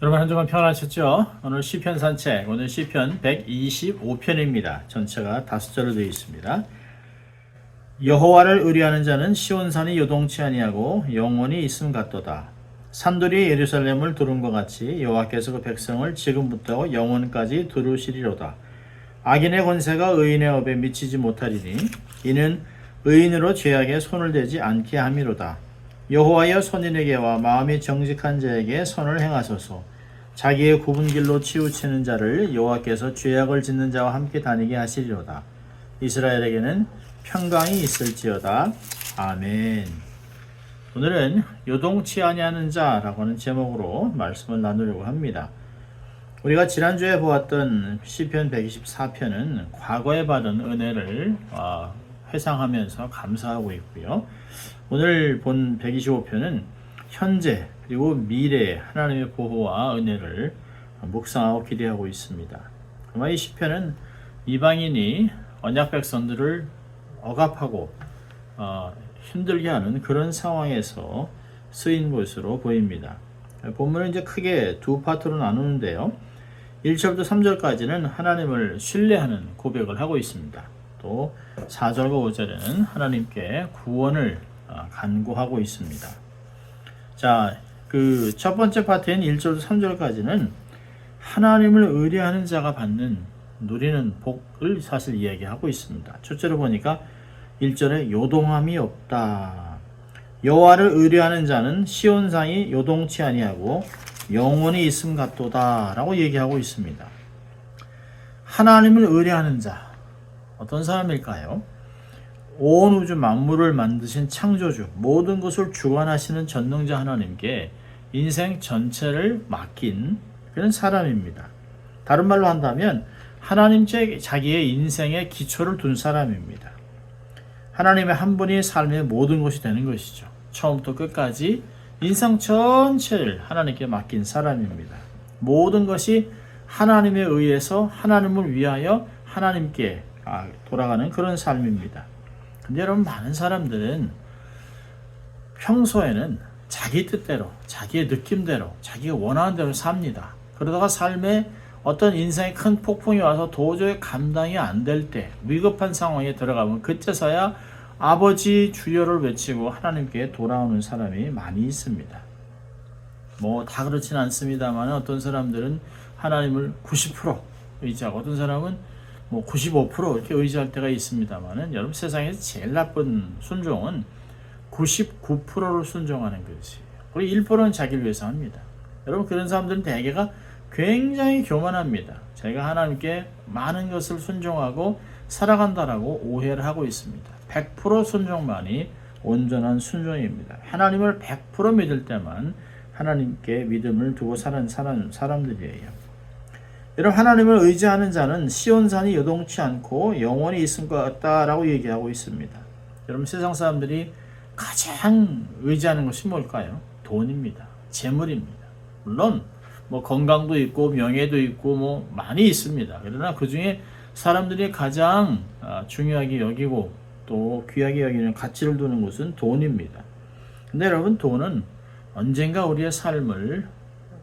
여러분 한 주간 평안하셨죠? 오늘 시편 산책, 오늘 시편 125편입니다. 전체가 5절로 되어 있습니다. 여호와를 의뢰하는 자는 시온산이 요동치 아니하고 영원히 있음 같도다. 산들이 예루살렘을 두른 것 같이 여호와께서 그 백성을 지금부터 영원까지 두르시리로다. 악인의 권세가 의인의 업에 미치지 못하리니 이는 의인으로 죄악에 손을 대지 않게 함이로다. 여호와여 선인에게와 마음이 정직한 자에게 선을 행하소서. 자기의 굽은 길로 치우치는 자를 여호와께서 죄악을 짓는 자와 함께 다니게 하시리로다. 이스라엘에게는 평강이 있을지어다. 아멘. 오늘은 요동치 아니하는 자라고 하는 제목으로 말씀을 나누려고 합니다. 우리가 지난주에 보았던 시편 124편은 과거에 받은 은혜를 회상하면서 감사하고 있고요. 오늘 본 125편은 현재 그리고 미래의 하나님의 보호와 은혜를 묵상하고 기대하고 있습니다. 아마 이 시편은 이방인이 언약 백성들을 억압하고 힘들게 하는 그런 상황에서 쓰인 것으로 보입니다. 본문은 이제 크게 두 파트로 나누는데요. 1절부터 3절까지는 하나님을 신뢰하는 고백을 하고 있습니다. 또 4절과 5절에는 하나님께 구원을 간구하고 있습니다. 자, 그 첫 번째 파트인 1절부터 3절까지는 하나님을 의뢰하는 자가 누리는 복을 사실 이야기하고 있습니다. 첫째로 보니까 1절에 요동함이 없다. 여호와를 의뢰하는 자는 시온산이 요동치 아니하고 영원히 있음 같도다 라고 얘기하고 있습니다. 하나님을 의뢰하는 자, 어떤 사람일까요? 온 우주 만물을 만드신 창조주, 모든 것을 주관하시는 전능자 하나님께 인생 전체를 맡긴 그런 사람입니다. 다른 말로 한다면 하나님께 자기의 인생의 기초를 둔 사람입니다. 하나님의 한 분이 삶의 모든 것이 되는 것이죠. 처음부터 끝까지 인생 전체를 하나님께 맡긴 사람입니다. 모든 것이 하나님에 의해서 하나님을 위하여 하나님께 돌아가는 그런 삶입니다. 근데 여러분, 많은 사람들은 평소에는 자기 뜻대로, 자기의 느낌대로, 자기가 원하는 대로 삽니다. 그러다가 삶에 어떤 인생의 큰 폭풍이 와서 도저히 감당이 안 될 때, 위급한 상황에 들어가면 그때서야 아버지 주여를 외치고 하나님께 돌아오는 사람이 많이 있습니다. 다 그렇진 않습니다만 어떤 사람들은 하나님을 90% 의지하고 어떤 사람은 95% 이렇게 의지할 때가 있습니다만은 여러분, 세상에서 제일 나쁜 순종은 99%를 순종하는 것이에요. 그리고 1%는 자기를 위해서 합니다. 여러분, 그런 사람들은 대개가 굉장히 교만합니다. 자기가 하나님께 많은 것을 순종하고 살아간다라고 오해를 하고 있습니다. 100% 순종만이 온전한 순종입니다. 하나님을 100% 믿을 때만 하나님께 믿음을 두고 사는 사람들이에요. 여러분, 하나님을 의지하는 자는 시온산이 요동치 않고 영원히 있을 것 같다라고 얘기하고 있습니다. 여러분, 세상 사람들이 가장 의지하는 것이 뭘까요? 돈입니다. 재물입니다. 물론 건강도 있고 명예도 있고 많이 있습니다. 그러나 그 중에 사람들이 가장 중요하게 여기고 또 귀하게 여기는 가치를 두는 것은 돈입니다. 근데 여러분, 돈은 언젠가 우리의 삶을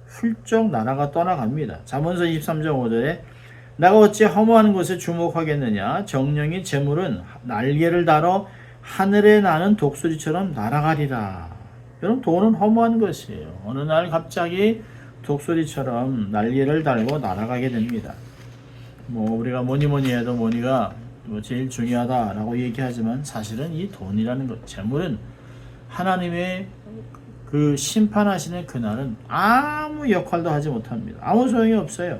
훌쩍 날아가 떠나갑니다. 잠언서 23장 5절에 내가 어찌 허무한 것에 주목하겠느냐, 정령이 재물은 날개를 달아 하늘에 나는 독수리처럼 날아가리라. 여러분, 돈은 허무한 것이에요. 어느 날 갑자기 독수리처럼 날개를 달고 날아가게 됩니다. 우리가 뭐니 해도 머니가 제일 중요하다라고 얘기하지만 사실은 이 돈이라는 것, 재물은 하나님의 그 심판하시는 그날은 아무 역할도 하지 못합니다. 아무 소용이 없어요.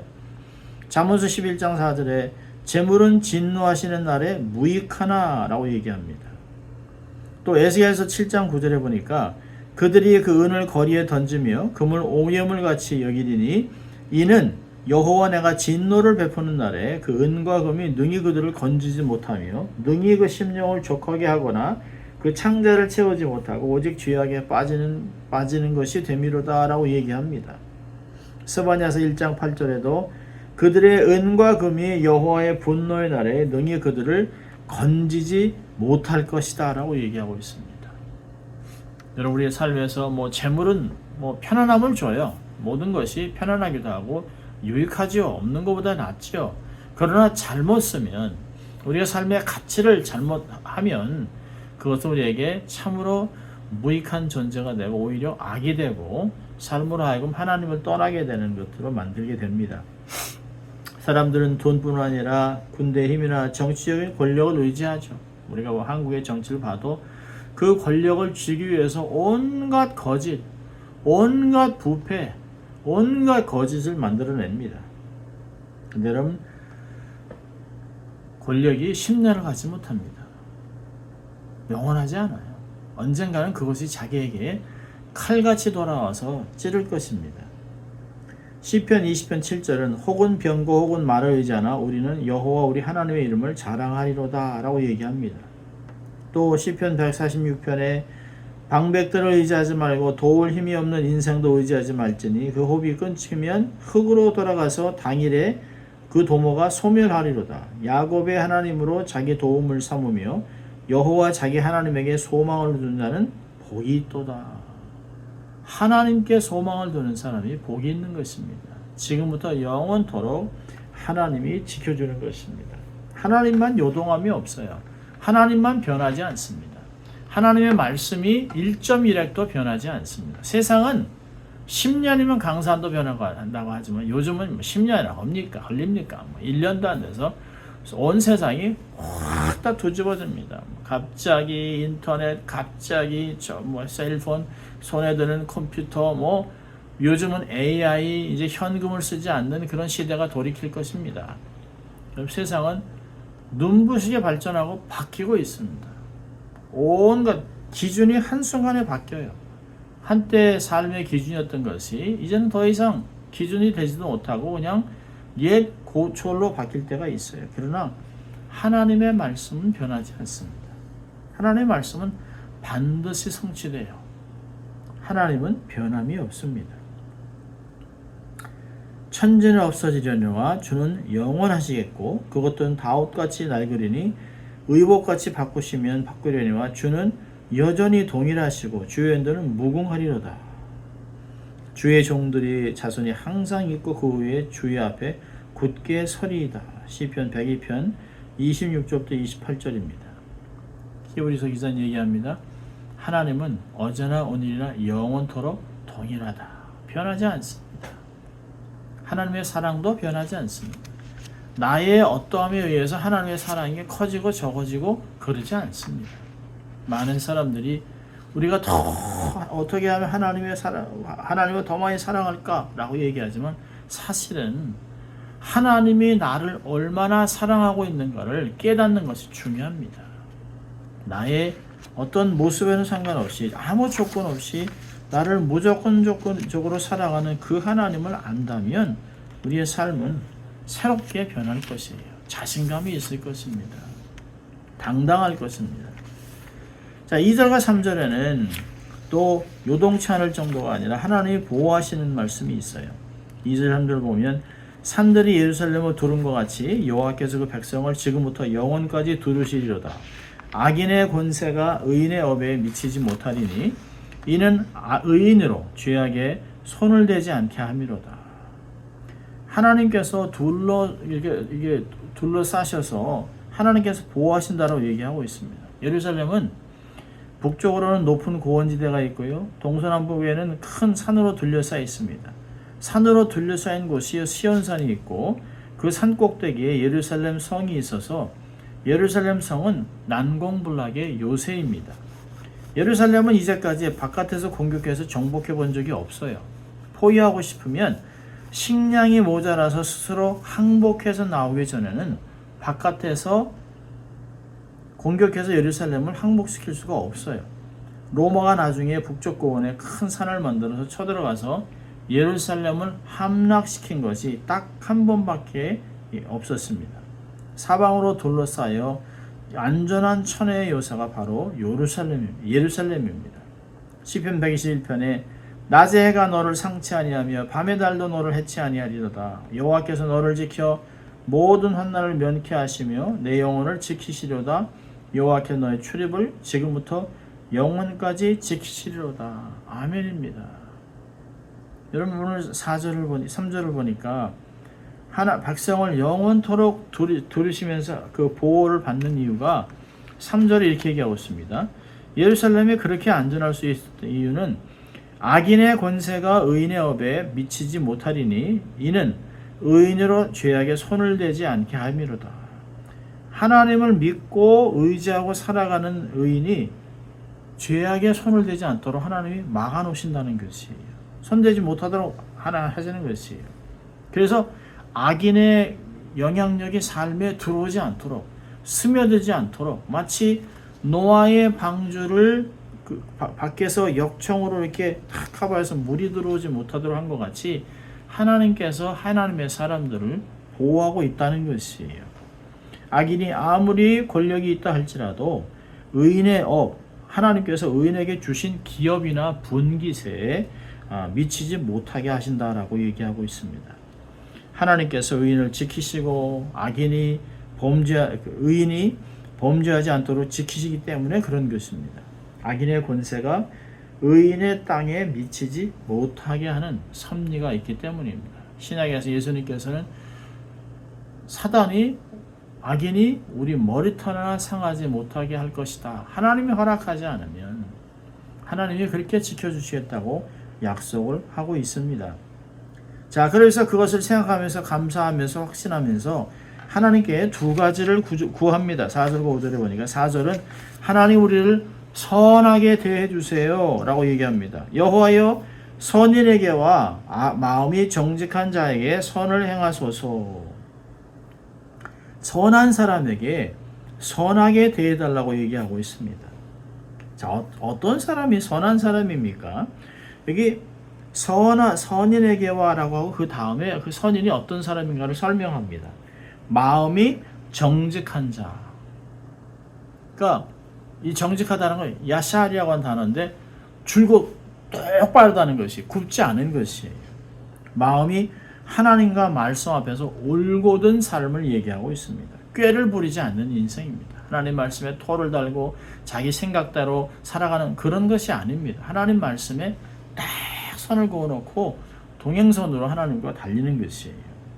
잠언서 11장 4절에 재물은 진노하시는 날에 무익하나라고 얘기합니다. 또 에스겔서 7장 9절에 보니까 그들이 그 은을 거리에 던지며 금을 오염을 같이 여기리니 이는 여호와 내가 진노를 베푸는 날에 그 은과 금이 능히 그들을 건지지 못하며 능히 그 심령을 족하게 하거나 그 창자를 채우지 못하고 오직 죄악에 빠지는 것이 되미로다라고 얘기합니다. 스바냐서 1장 8절에도 그들의 은과 금이 여호와의 분노의 날에 능히 그들을 건지지 못할 것이다 라고 얘기하고 있습니다. 여러분, 우리의 삶에서 재물은 편안함을 줘요. 모든 것이 편안하기도 하고 유익하지요. 없는 것보다 낫지요. 그러나 잘못 쓰면, 우리가 삶의 가치를 잘못하면 그것은 우리에게 참으로 무익한 존재가 되고 오히려 악이 되고 삶으로 하여금 하나님을 떠나게 되는 것으로 만들게 됩니다. 사람들은 돈뿐 아니라 군대의 힘이나 정치적인 권력을 의지하죠. 우리가 한국의 정치를 봐도 그 권력을 쥐기 위해서 온갖 거짓, 온갖 부패, 온갖 거짓을 만들어냅니다. 근데 여러분, 권력이 10년을 가지 못합니다. 영원하지 않아요. 언젠가는 그것이 자기에게 칼같이 돌아와서 찌를 것입니다. 시편 20편 7절은 혹은 병거 혹은 말을 의지하나 우리는 여호와 우리 하나님의 이름을 자랑하리로다 라고 얘기합니다. 또 시편 146편에 방백들을 의지하지 말고 도울 힘이 없는 인생도 의지하지 말지니 그 호흡이 끊기면 흙으로 돌아가서 당일에 그 도모가 소멸하리로다. 야곱의 하나님으로 자기 도움을 삼으며 여호와 자기 하나님에게 소망을 두는 자는 복이 있도다. 하나님께 소망을 두는 사람이 복이 있는 것입니다. 지금부터 영원토록 하나님이 지켜주는 것입니다. 하나님만 요동함이 없어요. 하나님만 변하지 않습니다. 하나님의 말씀이 1.1핵도 변하지 않습니다. 세상은 10년이면 강산도 변한다고 하지만 요즘은 10년이나 걸립니까? 1년도 안 돼서 온 세상이 확 다 뒤집어집니다. 갑자기 인터넷, 갑자기 셀폰, 손에 드는 컴퓨터, 요즘은 AI, 이제 현금을 쓰지 않는 그런 시대가 돌이킬 것입니다. 세상은 눈부시게 발전하고 바뀌고 있습니다. 온갖 기준이 한순간에 바뀌어요. 한때 삶의 기준이었던 것이 이제는 더 이상 기준이 되지도 못하고 그냥 옛 고철로 바뀔 때가 있어요. 그러나 하나님의 말씀은 변하지 않습니다. 하나님의 말씀은 반드시 성취돼요. 하나님은 변함이 없습니다. 천지는 없어지려니와 주는 영원하시겠고 그것들은 다 옷같이 낡으리니 의복같이 바꾸려니와 주는 여전히 동일하시고 주의 연도는 무궁하리로다. 주의 종들이 자손이 항상 있고 그 위에 주의 앞에 굳게 서리이다. 시편 102편 26절부터 28절입니다. 히브리서 기자는 얘기합니다. 하나님은 어제나 오늘이나 영원토록 동일하다. 변하지 않습니다. 하나님의 사랑도 변하지 않습니다. 나의 어떠함에 의해서 하나님의 사랑이 커지고 적어지고 그러지 않습니다. 많은 사람들이 우리가 더 어떻게 하면 하나님을 더 많이 사랑할까라고 얘기하지만 사실은 하나님이 나를 얼마나 사랑하고 있는가를 깨닫는 것이 중요합니다. 나의 어떤 모습에는 상관없이 아무 조건 없이 나를 무조건적으로 사랑하는 그 하나님을 안다면 우리의 삶은 새롭게 변할 것이에요. 자신감이 있을 것입니다. 당당할 것입니다. 자, 2절과 3절에는 또 요동치 않을 정도가 아니라 하나님이 보호하시는 말씀이 있어요. 2절 3절 보면 산들이 예루살렘을 두른 것 같이 여호와께서 그 백성을 지금부터 영원까지 두르시리로다. 악인의 권세가 의인의 업에 미치지 못하리니 이는 의인으로 죄악에 손을 대지 않게 함이로다. 하나님께서 이게 둘러싸셔서 하나님께서 보호하신다고 얘기하고 있습니다. 예루살렘은 북쪽으로는 높은 고원지대가 있고요. 동서남북에는 큰 산으로 둘러싸여 있습니다. 산으로 둘러싸인 곳이 시온산이 있고 그 산 꼭대기에 예루살렘 성이 있어서 예루살렘 성은 난공불락의 요새입니다. 예루살렘은 이제까지 바깥에서 공격해서 정복해 본 적이 없어요. 포위하고 싶으면 식량이 모자라서 스스로 항복해서 나오기 전에는 바깥에서 공격해서 예루살렘을 항복시킬 수가 없어요. 로마가 나중에 북쪽 고원에 큰 산을 만들어서 쳐들어가서 예루살렘을 함락시킨 것이 딱 한 번밖에 없었습니다. 사방으로 둘러싸여 안전한 천혜의 요새가 바로 예루살렘입니다. 시편 121편에 낮에 해가 너를 상치 아니하며 밤의 달도 너를 해치 아니하리로다. 여호와께서 너를 지켜 모든 환난을 면케 하시며 내 영혼을 지키시리로다. 여호와께서 너의 출입을 지금부터 영원까지 지키시리로다. 아멘입니다. 여러분 오늘 3절을 보니까 백성을 영원토록 두르시면서 그 보호를 받는 이유가 3절에 이렇게 얘기하고 있습니다. 예루살렘이 그렇게 안전할 수 있는 이유는 악인의 권세가 의인의 업에 미치지 못하리니 이는 의인으로 죄악에 손을 대지 않게 함이로다. 하나님을 믿고 의지하고 살아가는 의인이 죄악에 손을 대지 않도록 하나님이 막아놓으신다는 것이에요. 손대지 못하도록 하시는 것이에요. 그래서 악인의 영향력이 삶에 들어오지 않도록, 스며들지 않도록, 마치 노아의 방주를 밖에서 역청으로 이렇게 탁 커버해서 물이 들어오지 못하도록 한 것 같이 하나님께서 하나님의 사람들을 보호하고 있다는 것이에요. 악인이 아무리 권력이 있다 할지라도 의인의 하나님께서 의인에게 주신 기업이나 분깃에 미치지 못하게 하신다라고 얘기하고 있습니다. 하나님께서 의인을 지키시고 의인이 범죄하지 않도록 지키시기 때문에 그런 것입니다. 악인의 권세가 의인의 땅에 미치지 못하게 하는 섭리가 있기 때문입니다. 신약에서 예수님께서는 악인이 우리 머리털 하나 상하지 못하게 할 것이다. 하나님이 허락하지 않으면 하나님이 그렇게 지켜주시겠다고 약속을 하고 있습니다. 자, 그래서 그것을 생각하면서 감사하면서 확신하면서 하나님께 두 가지를 구합니다. 4절과 5절에 보니까 4절은 하나님 우리를 선하게 대해 주세요 라고 얘기합니다. 여호와여 선인에게와 마음이 정직한 자에게 선을 행하소서. 선한 사람에게 선하게 대해달라고 얘기하고 있습니다. 자, 어떤 사람이 선한 사람입니까? 여기 선인에게와 라고 하고 그 다음에 그 선인이 어떤 사람인가를 설명합니다. 마음이 정직한 자. 그러니까 이 정직하다는 건 야샤리라고 하는 단어인데 줄곧 똑바르다는 것이, 굽지 않은 것이에요. 마음이 하나님과 말씀 앞에서 올곧은 삶을 얘기하고 있습니다. 꾀를 부리지 않는 인생입니다. 하나님 말씀에 토를 달고 자기 생각대로 살아가는 그런 것이 아닙니다. 하나님 말씀에 딱 선을 그어놓고 동행선으로 하나님과 달리는 것이에요.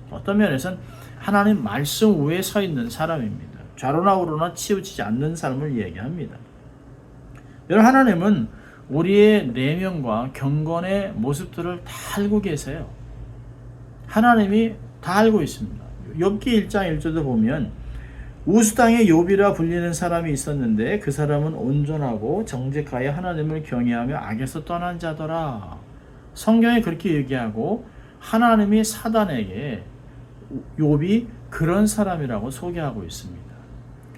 어떤 면에서는 하나님 말씀 위에 서 있는 사람입니다. 좌로나 우로나 치우치지 않는 삶을 얘기합니다. 여러분, 하나님은 우리의 내면과 경건의 모습들을 다 알고 계세요. 하나님이 다 알고 있습니다. 욥기 1장 1절도 보면 우스당의 욥이라 불리는 사람이 있었는데 그 사람은 온전하고 정직하여 하나님을 경외하며 악에서 떠난 자더라. 성경에 그렇게 얘기하고 하나님이 사단에게 욥이 그런 사람이라고 소개하고 있습니다.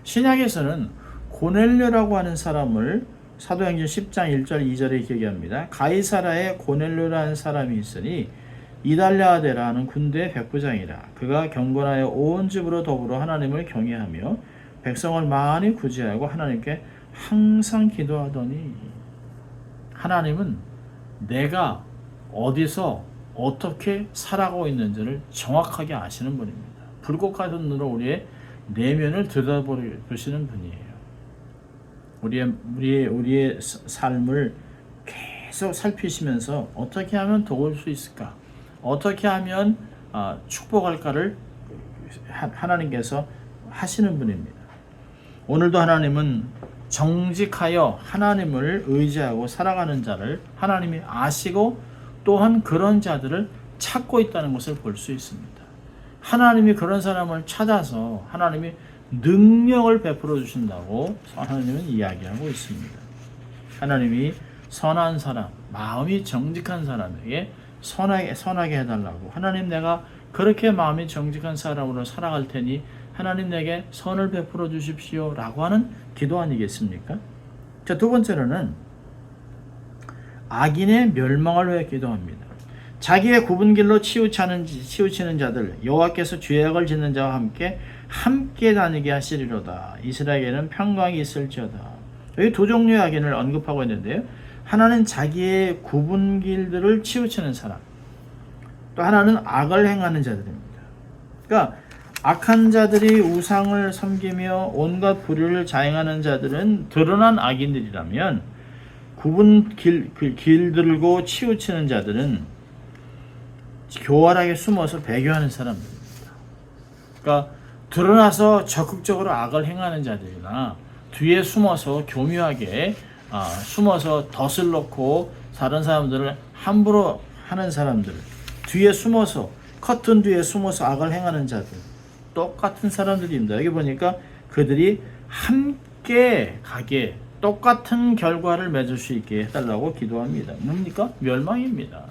신약에서는 고넬료라고 하는 사람을 사도행전 10장 1절 2절에 이렇게 얘기합니다. 가이사라에 고넬료라는 사람이 있으니 이달랴아데라는 군대의 백부장이라. 그가 경건하여 온 집으로 더불어 하나님을 경외하며 백성을 많이 구제하고 하나님께 항상 기도하더니. 하나님은 내가 어디서 어떻게 살아가고 있는지를 정확하게 아시는 분입니다. 불꽃 같은 눈으로 우리의 내면을 들여다보시는 분이에요. 우리의 삶을 계속 살피시면서 어떻게 하면 도울 수 있을까? 어떻게 하면 축복할까를 하나님께서 하시는 분입니다. 오늘도 하나님은 정직하여 하나님을 의지하고 살아가는 자를 하나님이 아시고 또한 그런 자들을 찾고 있다는 것을 볼 수 있습니다. 하나님이 그런 사람을 찾아서 하나님이 능력을 베풀어 주신다고 하나님은 이야기하고 있습니다. 하나님이 선한 사람, 마음이 정직한 사람에게 선하게 해달라고. 하나님, 내가 그렇게 마음이 정직한 사람으로 살아갈 테니 하나님 내게 선을 베풀어 주십시오 라고 하는 기도 아니겠습니까? 자, 두 번째로는 악인의 멸망을 위해 기도합니다. 자기의 굽은 길로 치우치는 자들, 여호와께서 죄악을 짓는 자와 함께 다니게 하시리로다. 이스라엘에는 평강이 있을지어다. 여기 두 종류의 악인을 언급하고 있는데요. 하나는 자기의 굽은 길들을 치우치는 사람, 또 하나는 악을 행하는 자들입니다. 그러니까 악한 자들이 우상을 섬기며 온갖 불의를 자행하는 자들은 드러난 악인들이라면 굽은 길들고 치우치는 자들은 교활하게 숨어서 배교하는 사람들입니다. 그러니까 드러나서 적극적으로 악을 행하는 자들이나 뒤에 숨어서 교묘하게 숨어서 덫을 놓고 다른 사람들을 함부로 하는 사람들, 뒤에 숨어서 커튼 뒤에 숨어서 악을 행하는 자들, 똑같은 사람들입니다. 여기 보니까 그들이 함께 가게 똑같은 결과를 맺을 수 있게 해달라고 기도합니다. 뭡니까? 멸망입니다.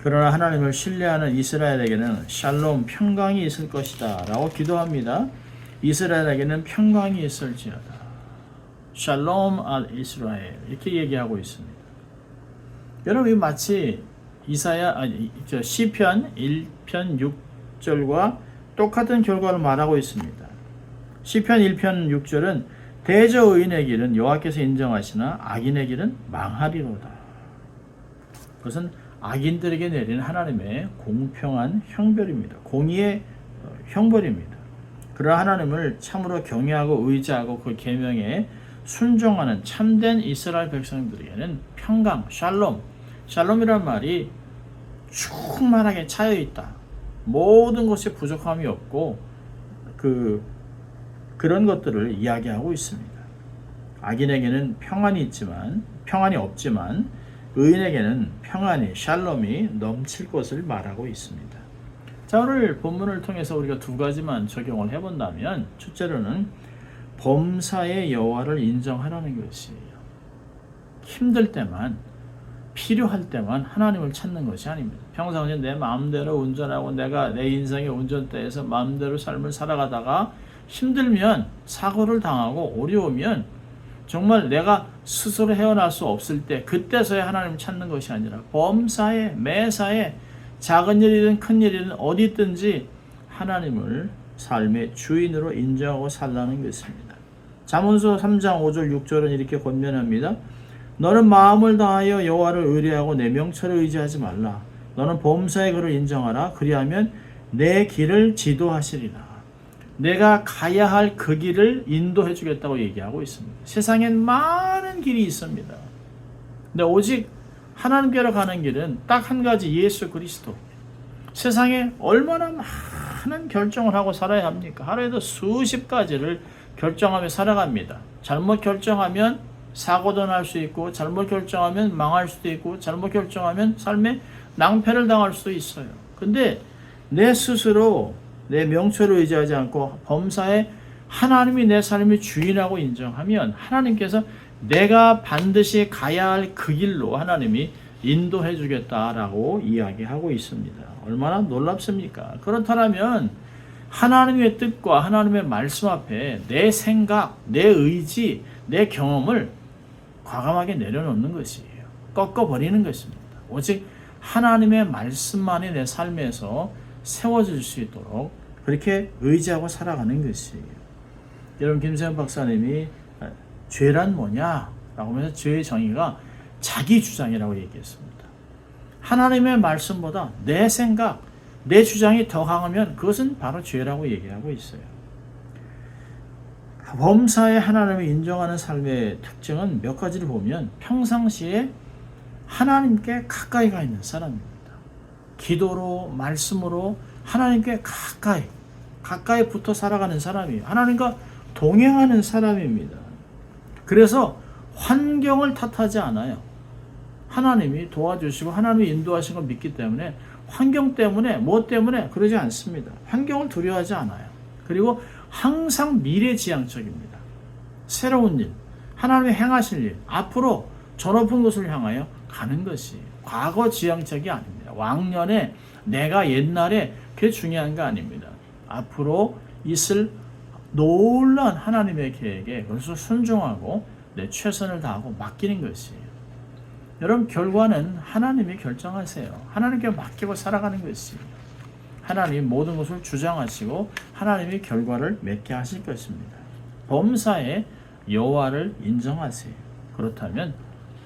그러나 하나님을 신뢰하는 이스라엘에게는 샬롬, 평강이 있을 것이다 라고 기도합니다. 이스라엘에게는 평강이 있을지어다. 샬롬 알 이스라엘 이렇게 얘기하고 있습니다. 여러분 이 마치 시편 1편 6절과 똑같은 결과를 말하고 있습니다. 시편 1편 6절은 대저 의인의 길은 여호와께서 인정하시나 악인의 길은 망하리로다. 그것은 악인들에게 내리는 하나님의 공평한 형벌입니다. 공의의 형벌입니다. 그러나 하나님을 참으로 경외하고 의지하고 그 계명에 순종하는 참된 이스라엘 백성들에게는 평강, 샬롬이란 말이 충만하게 차여 있다. 모든 것에 부족함이 없고 그런 것들을 이야기하고 있습니다. 악인에게는 평안이 없지만 의인에게는 평안이 샬롬이 넘칠 것을 말하고 있습니다. 자, 오늘 본문을 통해서 우리가 두 가지만 적용을 해본다면 첫째로는 범사의 여호와를 인정하라는 것이에요. 힘들 때만 필요할 때만 하나님을 찾는 것이 아닙니다. 평상시에 내 마음대로 운전하고 내가 내 인생의 운전대에서 마음대로 삶을 살아가다가 힘들면 사고를 당하고 어려우면 정말 내가 스스로 헤어날 수 없을 때 그때서야 하나님을 찾는 것이 아니라 범사에 매사에 작은 일이든 큰 일이든 어디 있든지 하나님을 삶의 주인으로 인정하고 살라는 것입니다. 잠언서 3장 5절 6절은 이렇게 권면합니다. 너는 마음을 다하여 여호와를 의뢰하고 내 명철을 의지하지 말라. 너는 범사의 그를 인정하라. 그리하면 내 길을 지도하시리라. 내가 가야 할 그 길을 인도해 주겠다고 얘기하고 있습니다. 세상엔 많은 길이 있습니다. 근데 오직 하나님께로 가는 길은 딱 한 가지, 예수 그리스도. 세상에 얼마나 많은 결정을 하고 살아야 합니까? 하루에도 수십 가지를 결정하며 살아갑니다. 잘못 결정하면 사고도 날 수 있고, 잘못 결정하면 망할 수도 있고, 잘못 결정하면 삶에 낭패를 당할 수도 있어요. 근데 내 스스로 내 명철을 의지하지 않고 범사에 하나님이 내 삶의 주인하고 인정하면 하나님께서 내가 반드시 가야 할 그 길로 하나님이 인도해 주겠다라고 이야기하고 있습니다. 얼마나 놀랍습니까? 그렇다면 하나님의 뜻과 하나님의 말씀 앞에 내 생각, 내 의지, 내 경험을 과감하게 내려놓는 것이에요. 꺾어버리는 것입니다. 오직 하나님의 말씀만이 내 삶에서 세워질 수 있도록 그렇게 의지하고 살아가는 것이에요. 여러분, 김세현 박사님이 죄란 뭐냐? 라고 하면서 죄의 정의가 자기 주장이라고 얘기했습니다. 하나님의 말씀보다 내 생각, 내 주장이 더 강하면 그것은 바로 죄라고 얘기하고 있어요. 범사에 하나님을 인정하는 삶의 특징은 몇 가지를 보면 평상시에 하나님께 가까이 가 있는 사람입니다. 기도로, 말씀으로 하나님께 가까이 붙어 살아가는 사람이에요. 하나님과 동행하는 사람입니다. 그래서 환경을 탓하지 않아요. 하나님이 도와주시고 하나님이 인도하신 걸 믿기 때문에 환경 때문에 뭐 때문에 그러지 않습니다. 환경을 두려워하지 않아요. 그리고 항상 미래지향적입니다. 새로운 일, 하나님의 행하실 일, 앞으로 저 높은 곳을 향하여 가는 것이 과거 지향적이 아닙니다. 왕년에 내가 옛날에 그게 중요한 거 아닙니다. 앞으로 있을 놀라운 하나님의 계획에 그래서 순종하고 내 최선을 다하고 맡기는 것이에요. 여러분, 결과는 하나님이 결정하세요. 하나님께 맡기고 살아가는 것이에요. 하나님이 모든 것을 주장하시고 하나님이 결과를 맺게 하실 것입니다. 범사에 여호와를 인정하세요. 그렇다면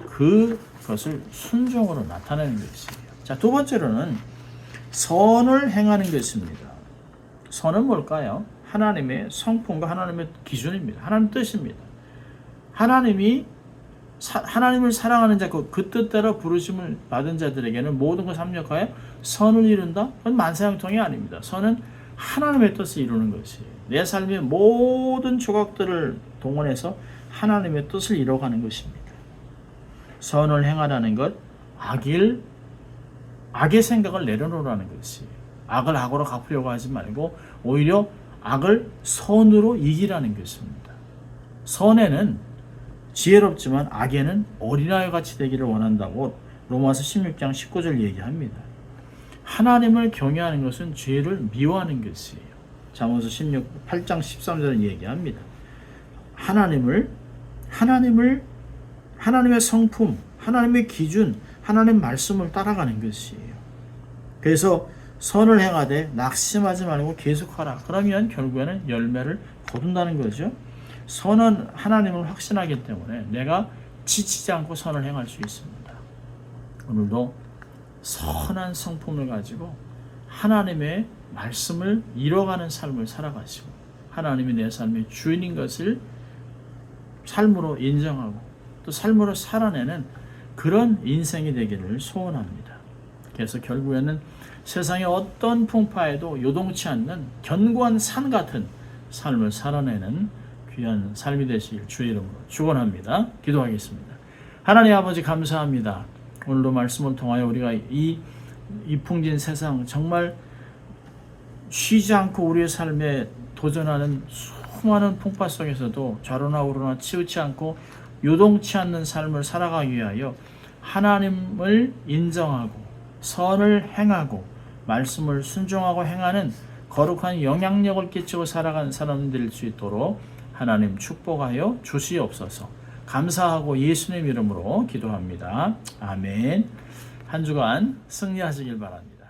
그것을 순종으로 나타내는 것이에요. 자, 두 번째로는 선을 행하는 것입니다. 선은 뭘까요? 하나님의 성품과 하나님의 기준입니다. 하나님 뜻입니다. 하나님이 하나님을 사랑하는 자, 그 뜻대로 부르심을 받은 자들에게는 모든 것을 합력하여 선을 이룬다? 그건 만사형통이 아닙니다. 선은 하나님의 뜻을 이루는 것이에요. 내 삶의 모든 조각들을 동원해서 하나님의 뜻을 이뤄가는 것입니다. 선을 행하라는 것, 악의 생각을 내려놓으라는 것이에요. 악을 악으로 갚으려고 하지 말고 오히려 악을 선으로 이기라는 것입니다. 선에는 지혜롭지만 악에는 어린아이 같이 되기를 원한다고 로마서 16장 19절 얘기합니다. 하나님을 경외하는 것은 죄를 미워하는 것이에요. 잠언서 8장 13절은 얘기합니다. 하나님의 성품, 하나님의 기준, 하나님의 말씀을 따라가는 것이에요. 그래서 선을 행하되 낙심하지 말고 계속하라. 그러면 결국에는 열매를 거둔다는 거죠. 선은 하나님을 확신하기 때문에 내가 지치지 않고 선을 행할 수 있습니다. 오늘도 선한 성품을 가지고 하나님의 말씀을 이뤄가는 삶을 살아가시고 하나님이 내 삶의 주인인 것을 삶으로 인정하고 또 삶으로 살아내는 그런 인생이 되기를 소원합니다. 그래서 결국에는 세상의 어떤 풍파에도 요동치 않는 견고한 산 같은 삶을 살아내는 귀한 삶이 되시길 주의 이름으로 축원합니다. 기도하겠습니다. 하나님 아버지 감사합니다. 오늘도 말씀을 통하여 우리가 이 풍진 세상 정말 쉬지 않고 우리의 삶에 도전하는 수많은 풍파 속에서도 좌로나 우로나 치우치 않고 요동치 않는 삶을 살아가기 위하여 하나님을 인정하고 선을 행하고 말씀을 순종하고 행하는 거룩한 영향력을 끼치고 살아가는 사람 될 수 있도록 하나님 축복하여 주시옵소서. 감사하고 예수님 이름으로 기도합니다. 아멘. 한 주간 승리하시길 바랍니다.